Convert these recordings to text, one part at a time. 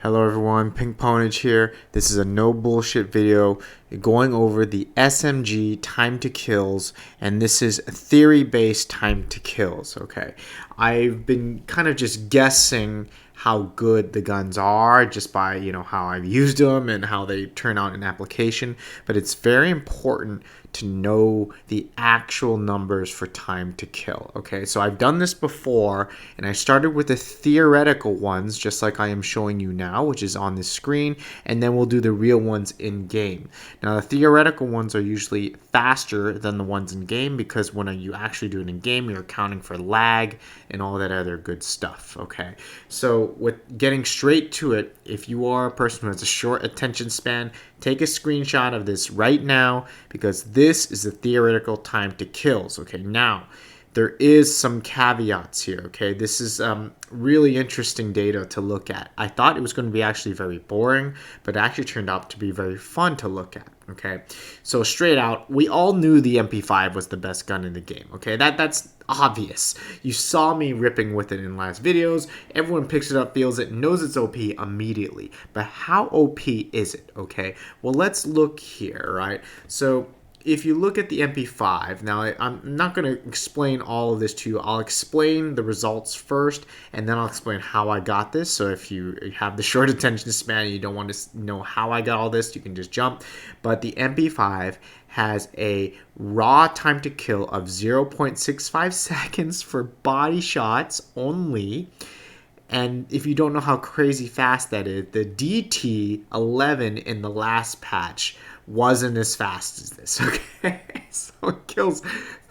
Hello everyone, Pink Ponage here. This is a no bullshit video going over the SMG time to kills, and this is theory based time to kills. Okay, I've been kind of just guessing how good the guns are just by how I've used them and how they turn out in application, but it's very important to know the actual numbers for time to kill. Okay, so I've done this before, and I started with the theoretical ones just like I am showing you now, which is on the screen, and then we'll do the real ones in game. Now the theoretical ones are usually faster than the ones in game because when you actually do it in game, you're accounting for lag and all that other good stuff. Okay, so with getting straight to it, if you are a person who has a short attention span, take a screenshot of this right now because this is the theoretical time to kills. Okay, now there is some caveats here. Okay, this is really interesting data to look at. I thought it was going to be actually very boring, but it actually turned out to be very fun to look at. Okay, so straight out, we all knew the MP5 was the best gun in the game. Okay, that's obvious. You saw me ripping with it in last videos. Everyone picks it up, feels it, knows it's OP immediately. But how OP is it? Okay, well, let's look here, right? So if you look at the MP5, now I'm not going to explain all of this to you. I'll explain the results first, and then I'll explain how I got this. So if you have the short attention span and you don't want to know how I got all this, you can just jump. But the MP5 has a raw time to kill of 0.65 seconds for body shots only. And if you don't know how crazy fast that is, the DT11 in the last patch wasn't as fast as this, okay? So it kills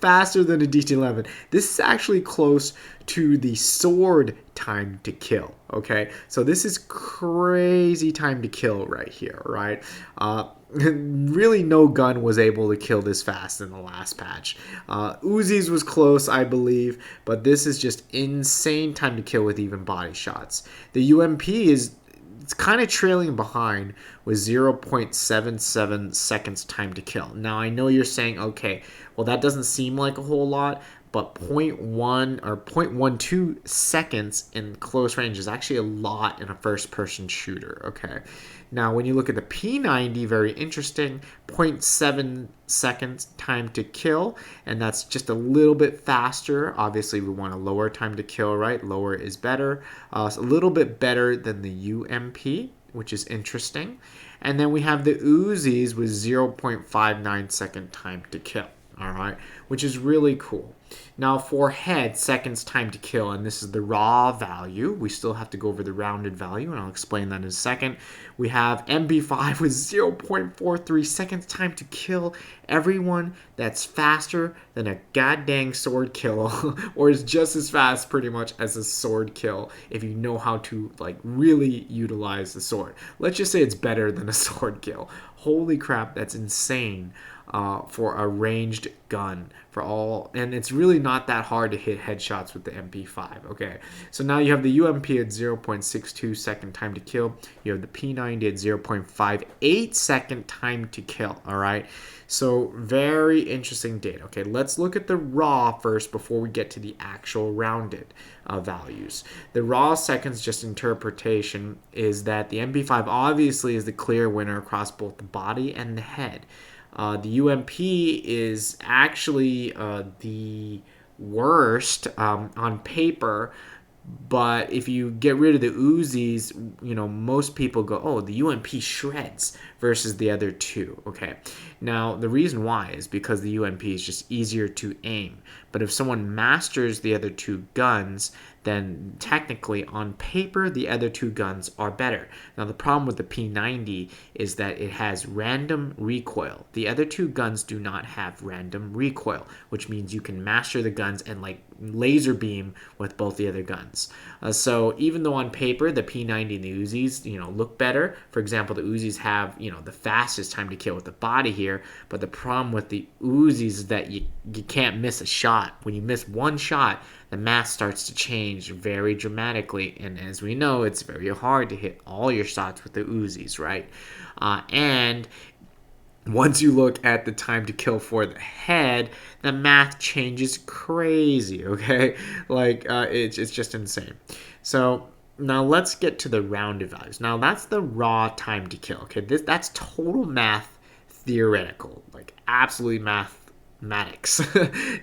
faster than a DT11. This is actually close to the sword time to kill, okay? So this is crazy time to kill right here, right? Really no gun was able to kill this fast in the last patch. Uzis was close, I believe, but this is just insane time to kill with even body shots. The UMP it's kind of trailing behind with 0.77 seconds time to kill. Now I know you're saying, okay, well that doesn't seem like a whole lot, but 0.1 or 0.12 seconds in close range is actually a lot in a first-person shooter, okay? Now, when you look at the P90, very interesting, 0.7 seconds time to kill, and that's just a little bit faster. Obviously, we want a lower time to kill, right? Lower is better. So a little bit better than the UMP, which is interesting. And then we have the Uzis with 0.59 second time to kill. All right, which is really cool. Now for head, seconds time to kill, and this is the raw value. We still have to go over the rounded value, and I'll explain that in a second. We have MP5 with 0.43 seconds time to kill everyone. That's faster than a goddamn sword kill, or is just as fast pretty much as a sword kill if you know how to really utilize the sword. Let's just say it's better than a sword kill. Holy crap, that's insane. For a ranged gun for all, and it's really not that hard to hit headshots with the MP5. Okay, so now you have the UMP at 0.62 second time to kill. You have the P90 at 0.58 second time to kill. All right, so very interesting data. Okay, let's look at the raw first before we get to the actual rounded values. The raw seconds, just interpretation, is that the MP5 obviously is the clear winner across both the body and the head. The UMP is actually the worst on paper, but if you get rid of the Uzis, most people go, oh, the UMP shreds versus the other two. Okay, now the reason why is because the UMP is just easier to aim. But if someone masters the other two guns, then technically on paper the other two guns are better. Now the problem with the P90 is that it has random recoil. The other two guns do not have random recoil, which means you can master the guns and laser beam with both the other guns. So even though on paper the P90 and the Uzis look better, for example, the Uzis have the fastest time to kill with the body here, but the problem with the Uzis is that you can't miss a shot. When you miss one shot, the math starts to change very dramatically, and as we know, it's very hard to hit all your shots with the Uzis, right? And once you look at the time to kill for the head, the math changes crazy, okay? It's just insane. So Now let's get to the rounded values. Now that's the raw time to kill. Okay, that's total math theoretical, like absolutely mathematics.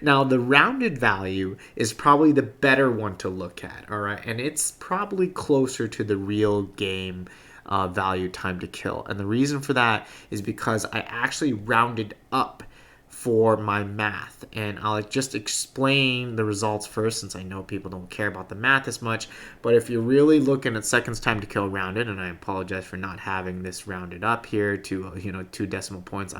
Now the rounded value is probably the better one to look at. All right, and it's probably closer to the real game value time to kill. And the reason for that is because I actually rounded up for my math, and I'll just explain the results first, since I know people don't care about the math as much. But if you're really looking at seconds time to kill rounded, and I apologize for not having this rounded up here to 2 decimal points,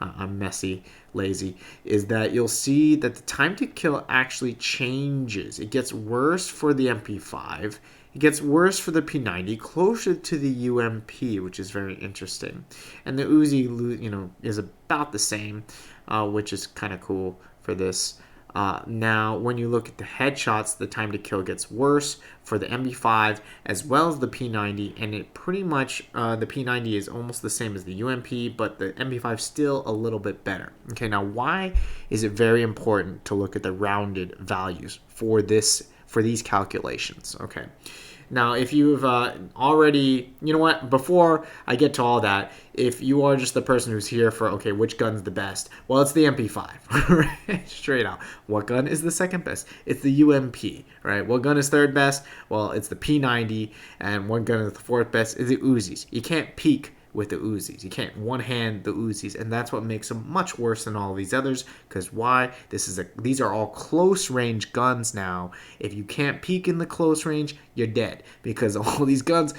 I'm messy, lazy, is that you'll see that the time to kill actually changes. It gets worse for the MP5. It gets worse for the P90, closer to the UMP, which is very interesting. And the Uzi, is about the same, which is kind of cool for this. Now, when you look at the headshots, the time to kill gets worse for the MB5 as well as the P90, and it pretty much, the P90 is almost the same as the UMP, but the MB5 still a little bit better. Okay, now why is it very important to look at the rounded values for these calculations? Okay. Now, if you've already, before I get to all that, if you are just the person who's here for, okay, which gun's the best? Well, it's the MP5, right? Straight out. What gun is the second best? It's the UMP, right? What gun is third best? Well, it's the P90, and what gun is the fourth best? Is the Uzis. You can't peek with the Uzis. You can't one-hand the Uzis, and that's what makes them much worse than all these others. Because why? These are all close-range guns now. If you can't peek in the close range, you're dead, because all these guns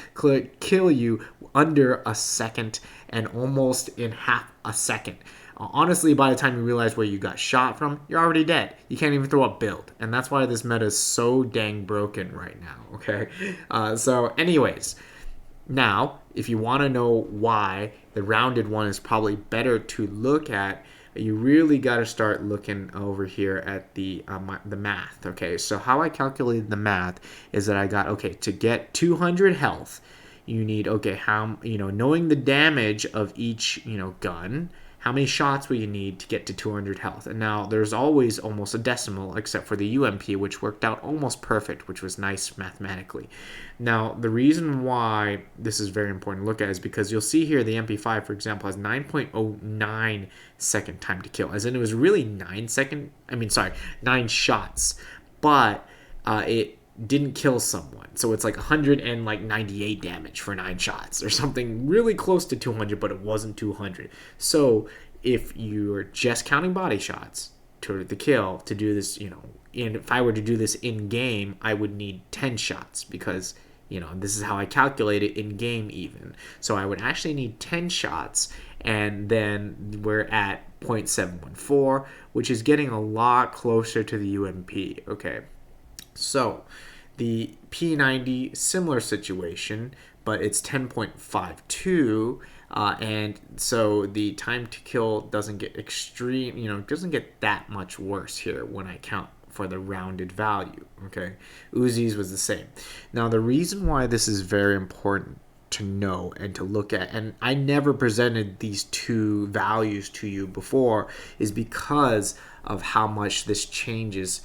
kill you under a second and almost in half a second. Honestly, by the time you realize where you got shot from, you're already dead. You can't even throw up build, and that's why this meta is so dang broken right now. Okay, so anyways. Now, if you want to know why the rounded one is probably better to look at, you really got to start looking over here at the math. Okay, so how I calculated the math is that I got, okay, to get 200 health, you need, okay, knowing the damage of each, gun, how many shots will you need to get to 200 health? And now there's always almost a decimal, except for the UMP, which worked out almost perfect, which was nice mathematically. Now, the reason why this is very important to look at is because you'll see here the MP5, for example, has 9.09 second time to kill, as in it was really 9 shots, but it didn't kill someone. So it's like 198 damage for 9 shots or something really close to 200, but it wasn't 200. So if you're just counting body shots to the kill to do this, and if I were to do this in game, I would need 10 shots, because this is how I calculate it in game even. So I would actually need 10 shots, and then we're at 0.714, which is getting a lot closer to the UMP. Okay. So the P90, similar situation, but it's 10.52, and so the time to kill doesn't get extreme, doesn't get that much worse here when I count for the rounded value. Okay, Uzi's was the same. Now, the reason why this is very important to know and to look at, and I never presented these two values to you before, is because of how much this changes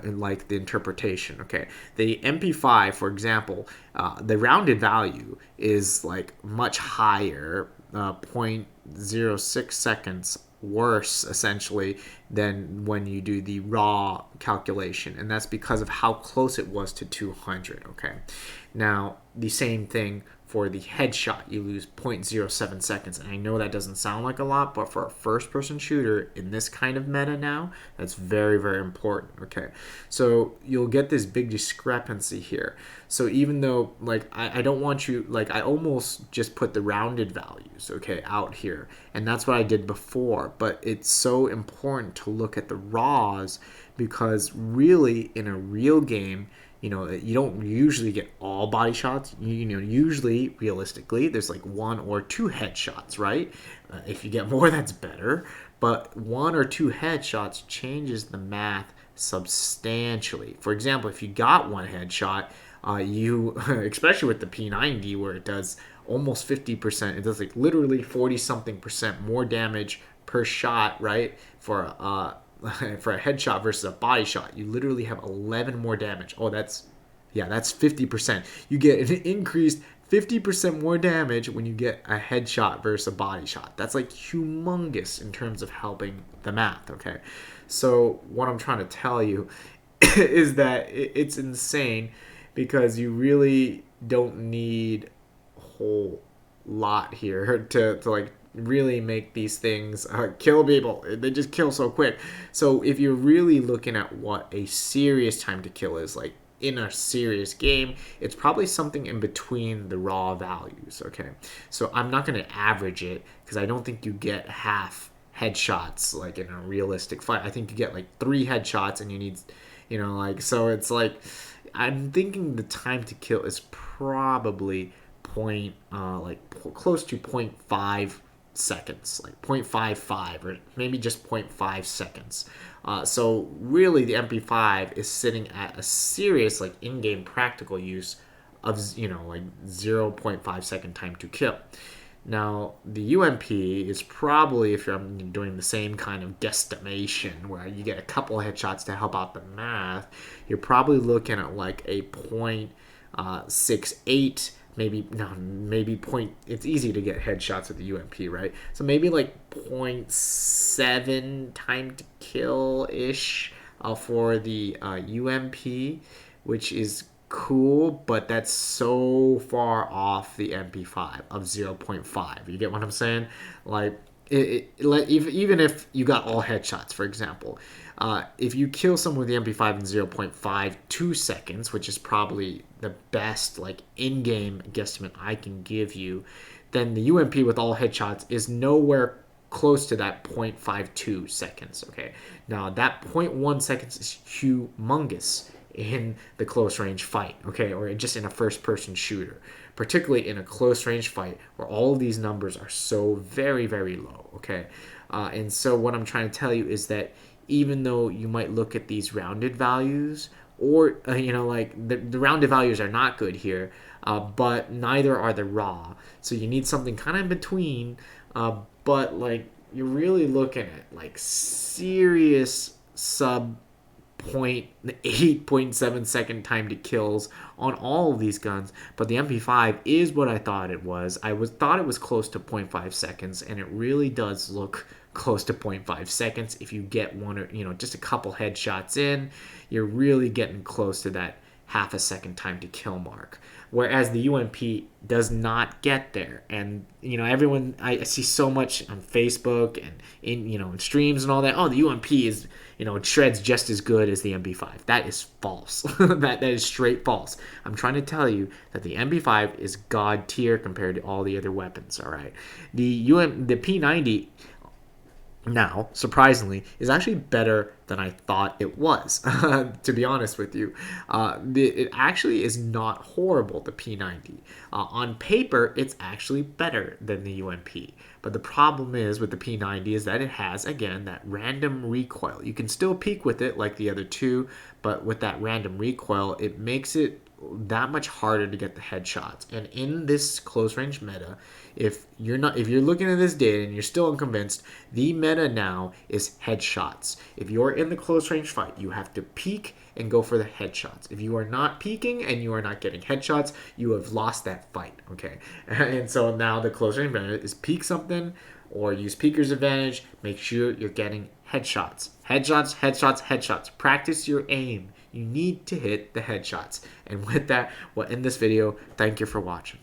like the interpretation. Okay, the MP5, for example, the rounded value is like much higher, 0.06 seconds worse essentially than when you do the raw calculation, and that's because of how close it was to 200. Okay, now the same thing for the headshot, you lose 0.07 seconds. And I know that doesn't sound like a lot, but for a first-person shooter in this kind of meta now, that's very, very important. Okay, so you'll get this big discrepancy here. So even though, like, I don't want you, like, I almost just put the rounded values, okay, out here. And that's what I did before. But it's so important to look at the raws, because really, in a real game, you don't usually get all body shots. Usually, realistically, there's like 1 or 2 headshots, right? If you get more, that's better. But 1 or 2 headshots changes the math substantially. For example, if you got 1 headshot, you, especially with the P90, where it does almost 50%, it does like literally 40-something% more damage per shot, right? For a headshot versus a body shot, you literally have 11 more damage. Oh, that's Yeah, that's 50%. You get an increased 50% more damage when you get a headshot versus a body shot. That's like humongous in terms of helping the math, okay? So what I'm trying to tell you is that it's insane because you really don't need a whole lot here to like really make these things kill people. They just kill so quick. So if you're really looking at what a serious time to kill is, like in a serious game, it's probably something in between the raw values, okay? So I'm not going to average it because I don't think you get half headshots like in a realistic fight. I think you get like 3 headshots and you need, like, so it's like I'm thinking the time to kill is probably close to 0.5 seconds, like 0.55 or maybe just 0.5 seconds. So really the MP5 is sitting at a serious like in-game practical use of like 0.5 second time to kill. Now the UMP is probably, if you're doing the same kind of guesstimation where you get a couple headshots to help out the math, you're probably looking at like a 0.68, maybe point. It's easy to get headshots with the UMP, right? So maybe like 0.7 time to kill ish for the UMP, which is cool, but that's so far off the MP5 of 0.5. You get what I'm saying? Like even if you got all headshots, for example, if you kill someone with the MP5 in 0.52 seconds, which is probably the best like in-game guesstimate I can give you, then the UMP with all headshots is nowhere close to that 0.52 seconds. Okay, now that 0.1 seconds is humongous in the close range fight, okay, or just in a first person shooter, particularly in a close range fight where all of these numbers are so very, very low, okay? And so what I'm trying to tell you is that even though you might look at these rounded values, or, like the rounded values are not good here, but neither are the raw. So you need something kind of in between, but like you're really looking at like serious sub 0.8, 7 time to kills on all of these guns, but the MP5 is what I thought it was. Thought it was close to 0.5 seconds, and it really does look close to 0.5 seconds. If you get one or just a couple headshots in, you're really getting close to that half a second time to kill mark, whereas the UMP does not get there. And everyone, I see so much on Facebook and in streams and all that, oh, the UMP is it shreds just as good as the MP5. That is false. that is straight false. I'm trying to tell you that the MP5 is god tier compared to all the other weapons. All right, the P90 now, surprisingly, is actually better than I thought it was, to be honest with you. It actually is not horrible, the P90. On paper, it's actually better than the UMP. But the problem is with the P90 is that it has, again, that random recoil. You can still peek with it like the other two, but with that random recoil, it makes it that much harder to get the headshots. And in this close range meta, if you're looking at this data and you're still unconvinced, the meta now is headshots. If you're in the close range fight, you have to peek and go for the headshots. If you are not peeking and you are not getting headshots, you have lost that fight, okay? And so now the close range meta is peek something or use peeker's advantage. Make sure you're getting headshots. Headshots, headshots, headshots. Practice your aim. You need to hit the headshots. And with that, we'll end this video. Thank you for watching.